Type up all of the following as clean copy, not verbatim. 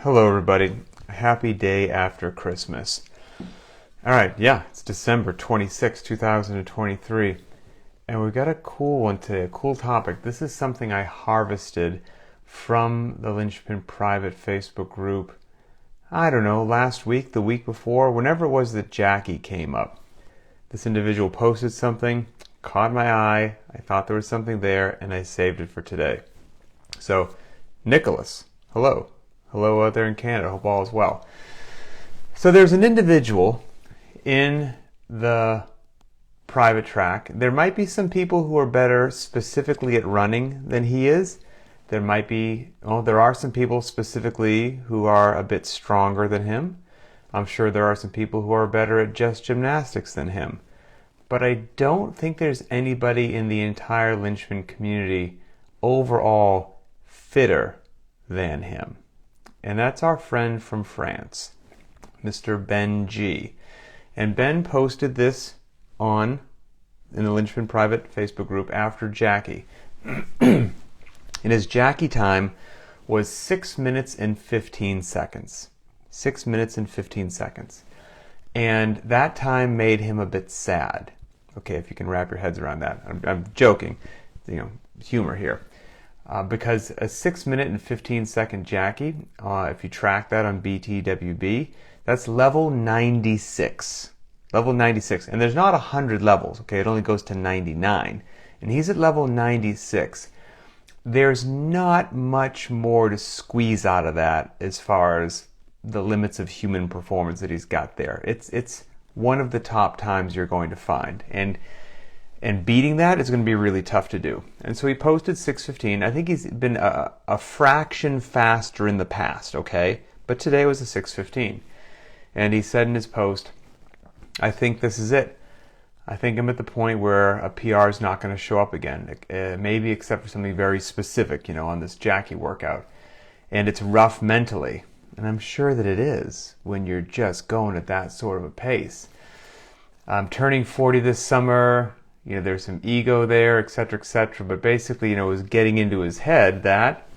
Hello, everybody. Happy day after Christmas. All right, yeah, it's December 26, 2023, and we've got a cool one today, a cool topic. This is something I harvested from the Linchpin private Facebook group, I don't know, last week, the week before, whenever it was that Jackie came up. This individual posted something, caught my eye, I thought there was something there, and I saved it for today. So, Nicholas, hello. Hello out there in Canada. Hope all is well. So there's an individual in the private track. There might be some people who are better specifically at running than he is. There are some people specifically who are a bit stronger than him. I'm sure there are some people who are better at just gymnastics than him. But I don't think there's anybody in the entire Linchpin community overall fitter than him. And that's our friend from France, Mr. Ben G. And Ben posted this in the Linchpin private Facebook group after Jackie. And his Jackie time was 6 minutes and 15 seconds. 6 minutes and 15 seconds. And that time made him a bit sad. Okay, if you can wrap your heads around that. I'm joking. Humor here. Because a 6 minute and 15 second Jackie, if you track that on BTWB, that's level 96. Level 96. And there's not 100 levels, okay? It only goes to 99. And he's at level 96. There's not much more to squeeze out of that as far as the limits of human performance that he's got there. It's one of the top times you're going to find. And beating that is going to be really tough to do. And so he posted 6:15. I think he's been a fraction faster in the past, okay? But today was a 6:15. And he said in his post, I think this is it. I think I'm at the point where a PR is not going to show up again. Maybe except for something very specific, on this Jackie workout. And it's rough mentally. And I'm sure that it is when you're just going at that sort of a pace. I'm turning 40 this summer. There's some ego there, etc., etc. But basically, it was getting into his head that,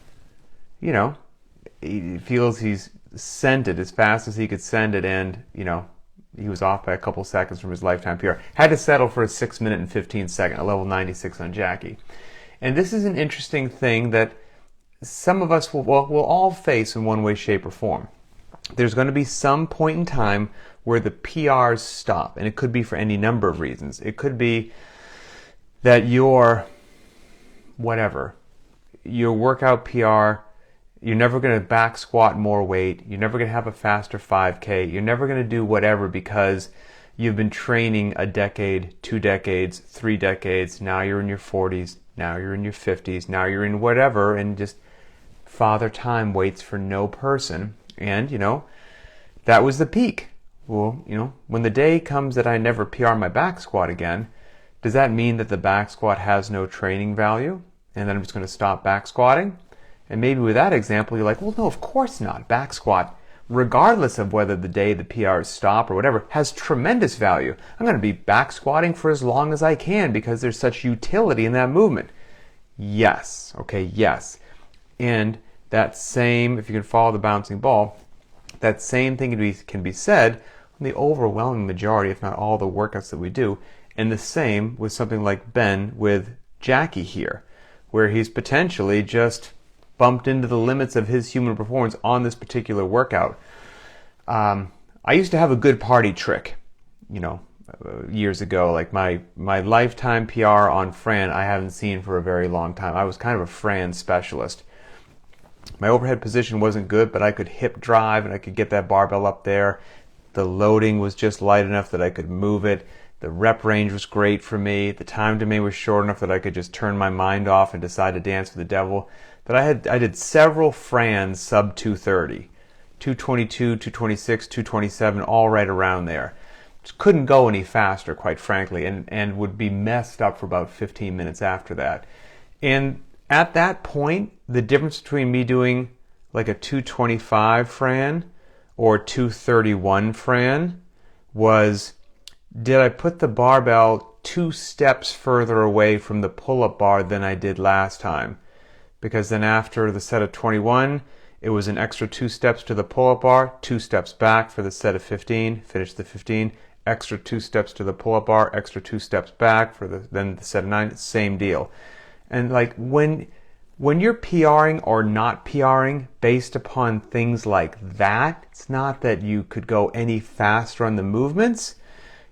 he feels he's sent it as fast as he could send it, and, he was off by a couple seconds from his lifetime PR. Had to settle for a 6 minute and 15 second, a level 96 on Jackie. And this is an interesting thing that some of us will all face in one way, shape, or form. There's going to be some point in time where the PRs stop, and it could be for any number of reasons. It could be that your workout PR, you're never going to back squat more weight, you're never going to have a faster 5K, you're never going to do whatever because you've been training a decade, 2 decades, 3 decades, now you're in your 40s, now you're in your 50s, now you're in whatever, and just Father Time waits for no person. And, that was the peak. Well, when the day comes that I never PR my back squat again, does that mean that the back squat has no training value and then I'm just going to stop back squatting? And maybe with that example, you're like, well, no, of course not. Back squat, regardless of whether the day the PRs stop or whatever, has tremendous value. I'm going to be back squatting for as long as I can because there's such utility in that movement. Yes. Okay, yes. And that same, if you can follow the bouncing ball, that same thing can be said on the overwhelming majority, if not all the workouts that we do. And the same with something like Ben with Jackie here, where he's potentially just bumped into the limits of his human performance on this particular workout. I used to have a good party trick, years ago. Like my lifetime PR on Fran, I haven't seen for a very long time. I was kind of a Fran specialist. My overhead position wasn't good, but I could hip drive and I could get that barbell up there. The loading was just light enough that I could move it. The rep range was great for me. The time domain was short enough that I could just turn my mind off and decide to dance with the devil. But I did several Frans sub 230, 222, 226, 227, all right around there. Just couldn't go any faster, quite frankly, and would be messed up for about 15 minutes after that. And at that point, the difference between me doing like a 225 Fran or 231 Fran was, did I put the barbell 2 steps further away from the pull-up bar than I did last time? Because then after the set of 21, It was an extra 2 steps to the pull-up bar, 2 steps back for the set of 15, finish the 15, extra 2 steps to the pull-up bar, extra 2 steps back for then the set of 9, same deal. And like when you're PRing or not PRing based upon things like that, it's not that you could go any faster on the movements.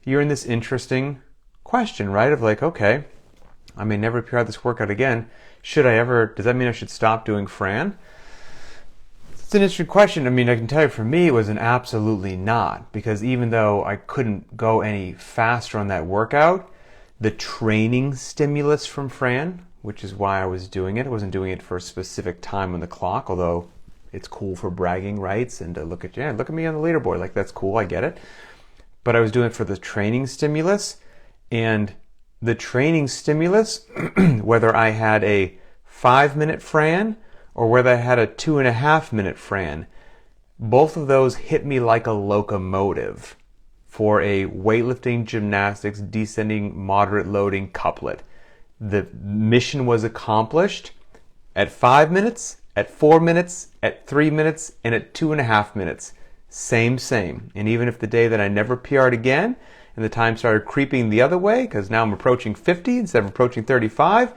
You're in this interesting question, right? Of like, okay, I may never PR this workout again. Does that mean I should stop doing Fran? It's an interesting question. I mean, I can tell you for me, it was an absolutely not, because even though I couldn't go any faster on that workout, the training stimulus from Fran, which is why I was doing it. I wasn't doing it for a specific time on the clock, although it's cool for bragging rights and to look at me on the leaderboard. Like, that's cool, I get it. But I was doing it for the training stimulus, and the training stimulus, whether I had a 5-minute Fran or whether I had a 2.5-minute Fran, both of those hit me like a locomotive for a weightlifting, gymnastics, descending, moderate loading couplet. The mission was accomplished at 5 minutes, at 4 minutes, at 3 minutes, and at 2.5 minutes. Same. And even if the day that I never PR'd again, and the time started creeping the other way, because now I'm approaching 50 instead of approaching 35,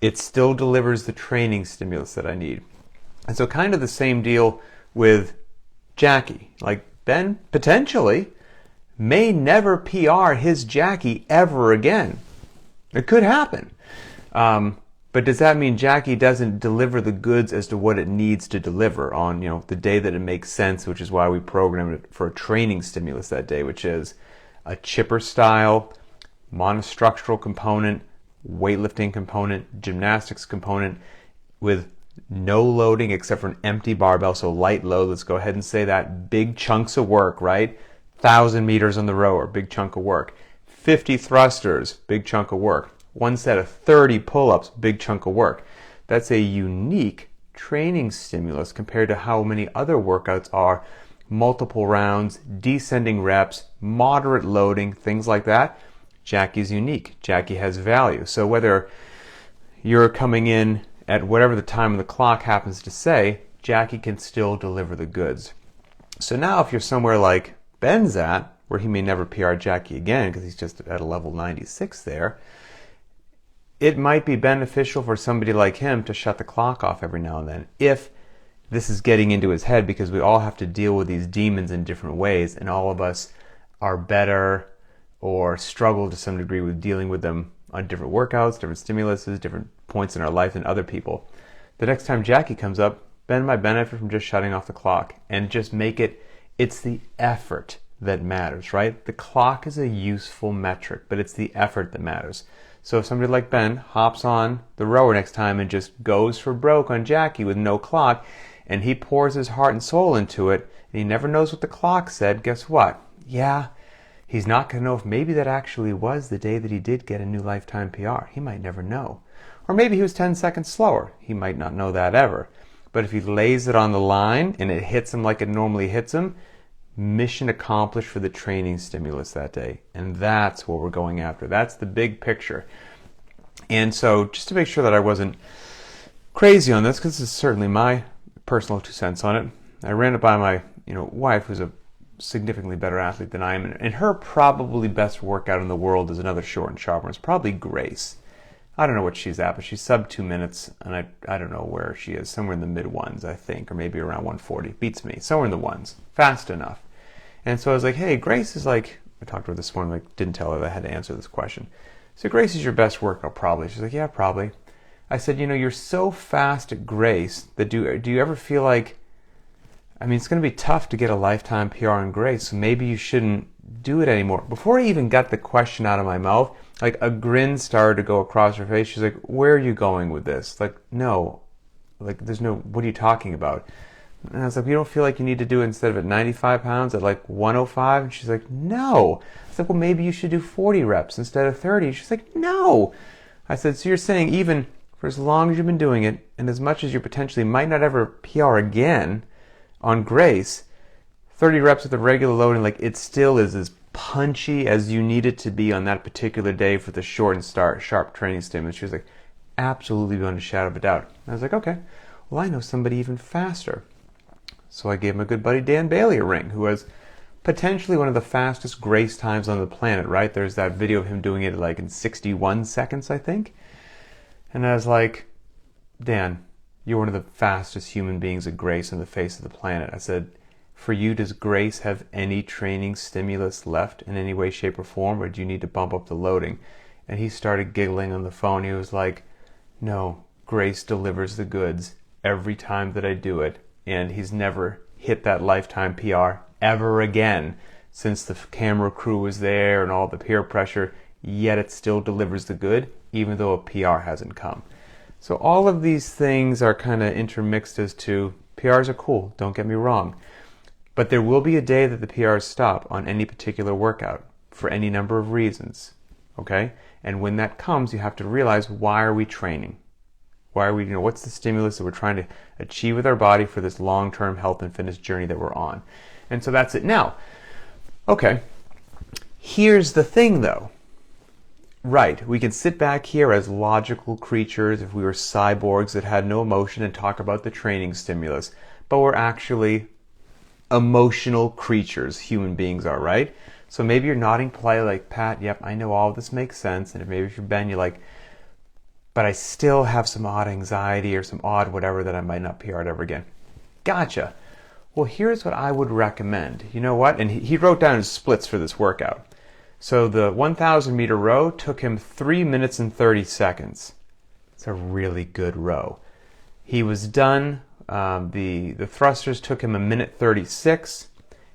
it still delivers the training stimulus that I need. And so kind of the same deal with Jackie. Like, Ben potentially may never PR his Jackie ever again. It could happen. But does that mean Jackie doesn't deliver the goods as to what it needs to deliver on, the day that it makes sense, which is why we programmed it for a training stimulus that day, which is a chipper style, monostructural component, weightlifting component, gymnastics component with no loading except for an empty barbell, so light load. Let's go ahead and say that. Big chunks of work, right? 1,000 meters on the rower, big chunk of work. 50 thrusters, big chunk of work. One set of 30 pull-ups, big chunk of work. That's a unique training stimulus compared to how many other workouts are. Multiple rounds, descending reps, moderate loading, things like that. Jackie's unique. Jackie has value. So whether you're coming in at whatever the time of the clock happens to say, Jackie can still deliver the goods. So now if you're somewhere like Ben's at, where he may never PR Jackie again because he's just at a level 96 there, it might be beneficial for somebody like him to shut the clock off every now and then, if this is getting into his head, because we all have to deal with these demons in different ways, and all of us are better or struggle to some degree with dealing with them on different workouts, different stimuluses, different points in our life than other people. The next time Jackie comes up, Ben might benefit from just shutting off the clock and just it's the effort that matters, right? The clock is a useful metric, but it's the effort that matters. So if somebody like Ben hops on the rower next time and just goes for broke on Jackie with no clock, and he pours his heart and soul into it, and he never knows what the clock said, guess what? Yeah, he's not going to know if maybe that actually was the day that he did get a new lifetime PR. He might never know. Or maybe he was 10 seconds slower. He might not know that ever. But if he lays it on the line and it hits him like it normally hits him, mission accomplished for the training stimulus that day. And that's what we're going after. That's the big picture. And so just to make sure that I wasn't crazy on this, because this is certainly my personal 2 cents on it, I ran it by my wife, who's a significantly better athlete than I am. And her probably best workout in the world is another short and sharp one. It's probably Grace. I don't know what she's at, but she's sub 2 minutes, and I don't know where she is. Somewhere in the mid ones, I think, or maybe around 140. Beats me. Somewhere in the ones. Fast enough. And so I was like, hey, Grace is like, I talked to her this morning, didn't tell her that I had to answer this question. So Grace is your best workout, probably. She's like, yeah, probably. I said, you're so fast at Grace that do you ever feel like, it's going to be tough to get a lifetime PR on Grace, so maybe you shouldn't do it anymore. Before I even got the question out of my mouth, like a grin started to go across her face. She's like, where are you going with this? Like, no. Like, what are you talking about? And I was like, you don't feel like you need to do it instead of at 95 pounds at like 105? And she's like, no. I was like, well, maybe you should do 40 reps instead of 30. She's like, no. I said, so you're saying even for as long as you've been doing it, and as much as you potentially might not ever PR again on Grace, 30 reps with a regular loading, like it still is as punchy as you need it to be on that particular day for the short and sharp training stimulus. She was like, absolutely beyond a shadow of a doubt. And I was like, okay, well, I know somebody even faster. So I gave my good buddy Dan Bailey a ring, who has potentially one of the fastest grace times on the planet, right? There's that video of him doing it like in 61 seconds, I think. And I was like, Dan, you're one of the fastest human beings at grace on the face of the planet. I said, for you, does grace have any training stimulus left in any way, shape, or form, or do you need to bump up the loading? And he started giggling on the phone. He was like, no, grace delivers the goods every time that I do it. And he's never hit that lifetime PR ever again since the camera crew was there and all the peer pressure, yet it still delivers the good, even though a PR hasn't come. So all of these things are kind of intermixed as to PRs are cool, don't get me wrong. But there will be a day that the PRs stop on any particular workout for any number of reasons, okay? And when that comes, you have to realize, why are we training? Why are we, what's the stimulus that we're trying to achieve with our body for this long-term health and fitness journey that we're on? And so that's it. Now, okay, here's the thing though. Right, we can sit back here as logical creatures if we were cyborgs that had no emotion and talk about the training stimulus, but we're actually emotional creatures, human beings are, right? So maybe you're nodding politely like, Pat, yep, I know all of this makes sense. And if you're Ben, you're like, but I still have some odd anxiety or some odd whatever that I might not PR ever again. Gotcha. Well, here's what I would recommend. You know what? And he wrote down his splits for this workout. So the 1,000 meter row took him 3 minutes and 30 seconds. It's a really good row. He was done. The thrusters took him 1 minute 36,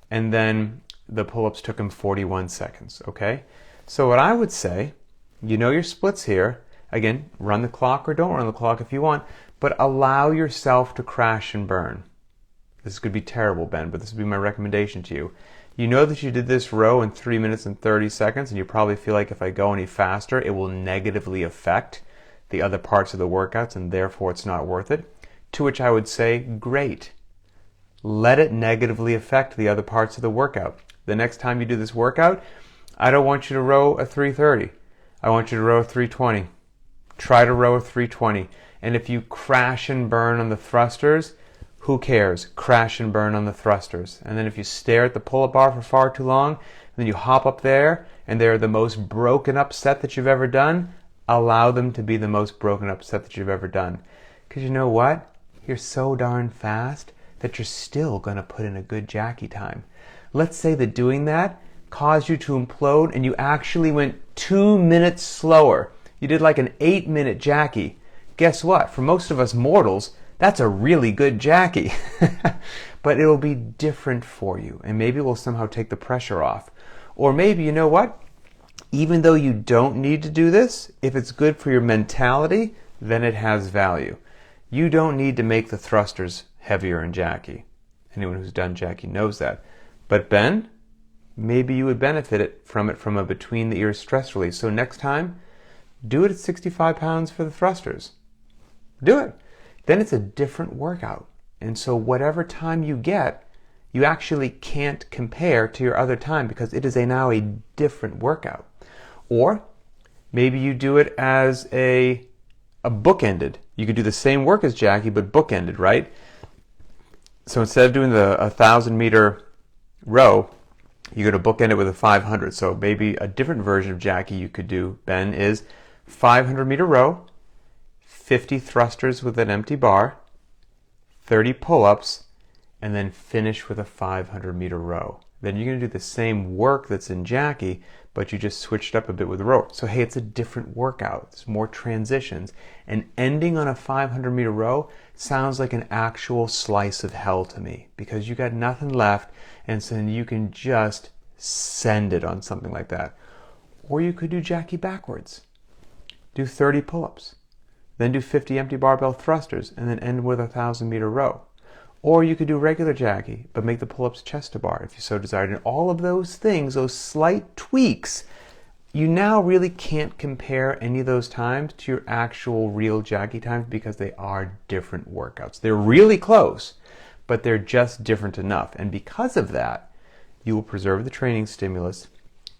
and then the pull-ups took him 41 seconds. Okay? So what I would say, you know your splits here. Again, run the clock or don't run the clock if you want, but allow yourself to crash and burn. This could be terrible, Ben, but this would be my recommendation to you. You know that you did this row in 3 minutes and 30 seconds, and you probably feel like if I go any faster, it will negatively affect the other parts of the workouts, and therefore it's not worth it. To which I would say, great. Let it negatively affect the other parts of the workout. The next time you do this workout, I don't want you to row a 330. I want you to row a 320. Try to row a 320. And if you crash and burn on the thrusters, who cares? Crash and burn on the thrusters. And then if you stare at the pull-up bar for far too long, then you hop up there, and they're the most broken up set that you've ever done, allow them to be the most broken up set that you've ever done. Because you know what? You're so darn fast that you're still going to put in a good Jackie time. Let's say that doing that caused you to implode and you actually went 2 minutes slower. You did like an 8-minute Jackie. Guess what? For most of us mortals, that's a really good Jackie. But it'll be different for you, and maybe it will somehow take the pressure off. Or maybe, you know what? Even though you don't need to do this, if it's good for your mentality, then it has value. You don't need to make the thrusters heavier in Jackie. Anyone who's done Jackie knows that. But Ben, maybe you would benefit from a between the ears stress release. So next time, do it at 65 pounds for the thrusters. Do it. Then it's a different workout. And so whatever time you get, you actually can't compare to your other time because it is now a different workout. Or maybe you do it as a bookended. You could do the same work as Jackie, but bookended, right? So instead of doing the 1,000 meter row, you're going to bookend it with a 500. So maybe a different version of Jackie you could do, Ben, is 500 meter row, 50 thrusters with an empty bar, 30 pull-ups, and then finish with a 500 meter row. Then you're going to do the same work that's in Jackie, but you just switched up a bit with the row. So hey, it's a different workout. It's more transitions. And ending on a 500 meter row sounds like an actual slice of hell to me because you got nothing left, and so then you can just send it on something like that. Or you could do Jackie backwards. Do 30 pull-ups. Then do 50 empty barbell thrusters, and then end with a 1,000 meter row. Or you could do regular Jackie, but make the pull-ups chest to bar if you so desired. And all of those things, those slight tweaks, you now really can't compare any of those times to your actual real Jackie times because they are different workouts. They're really close, but they're just different enough. And because of that, you will preserve the training stimulus.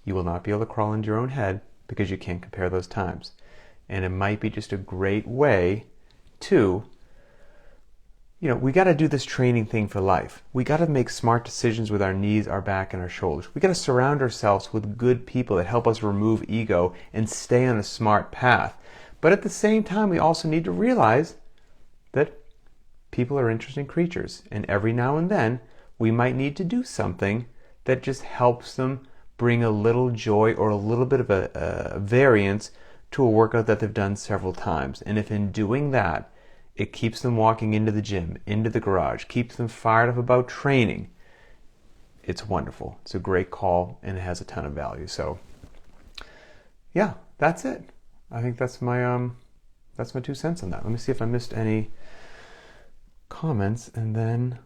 You will not be able to crawl into your own head because you can't compare those times. And it might be just a great way to, we got to do this training thing for life. We got to make smart decisions with our knees, our back, and our shoulders. We got to surround ourselves with good people that help us remove ego and stay on a smart path. But at the same time, we also need to realize that people are interesting creatures, and every now and then we might need to do something that just helps them bring a little joy or a little bit of a variance to a workout that they've done several times. And if in doing that, it keeps them walking into the gym, into the garage, keeps them fired up about training, it's wonderful. It's a great call, and it has a ton of value. So, yeah, that's it. I think that's my 2 cents on that. Let me see if I missed any comments, and then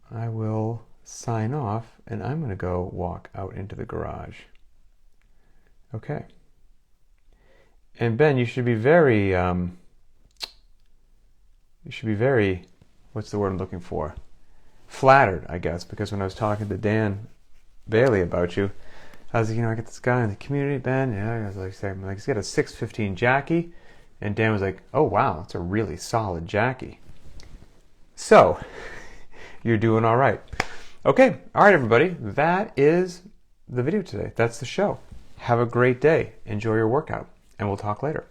I will sign off, and I'm going to go walk out into the garage. Okay. And Ben, you should be very, what's the word I'm looking for? Flattered, I guess, because when I was talking to Dan Bailey about you, I was like, I got this guy in the community, Ben. Yeah, I was like, he's got a 615 Jackie. And Dan was like, oh, wow, that's a really solid Jackie. So, you're doing all right. Okay, all right, everybody. That is the video today. That's the show. Have a great day. Enjoy your workout, and we'll talk later.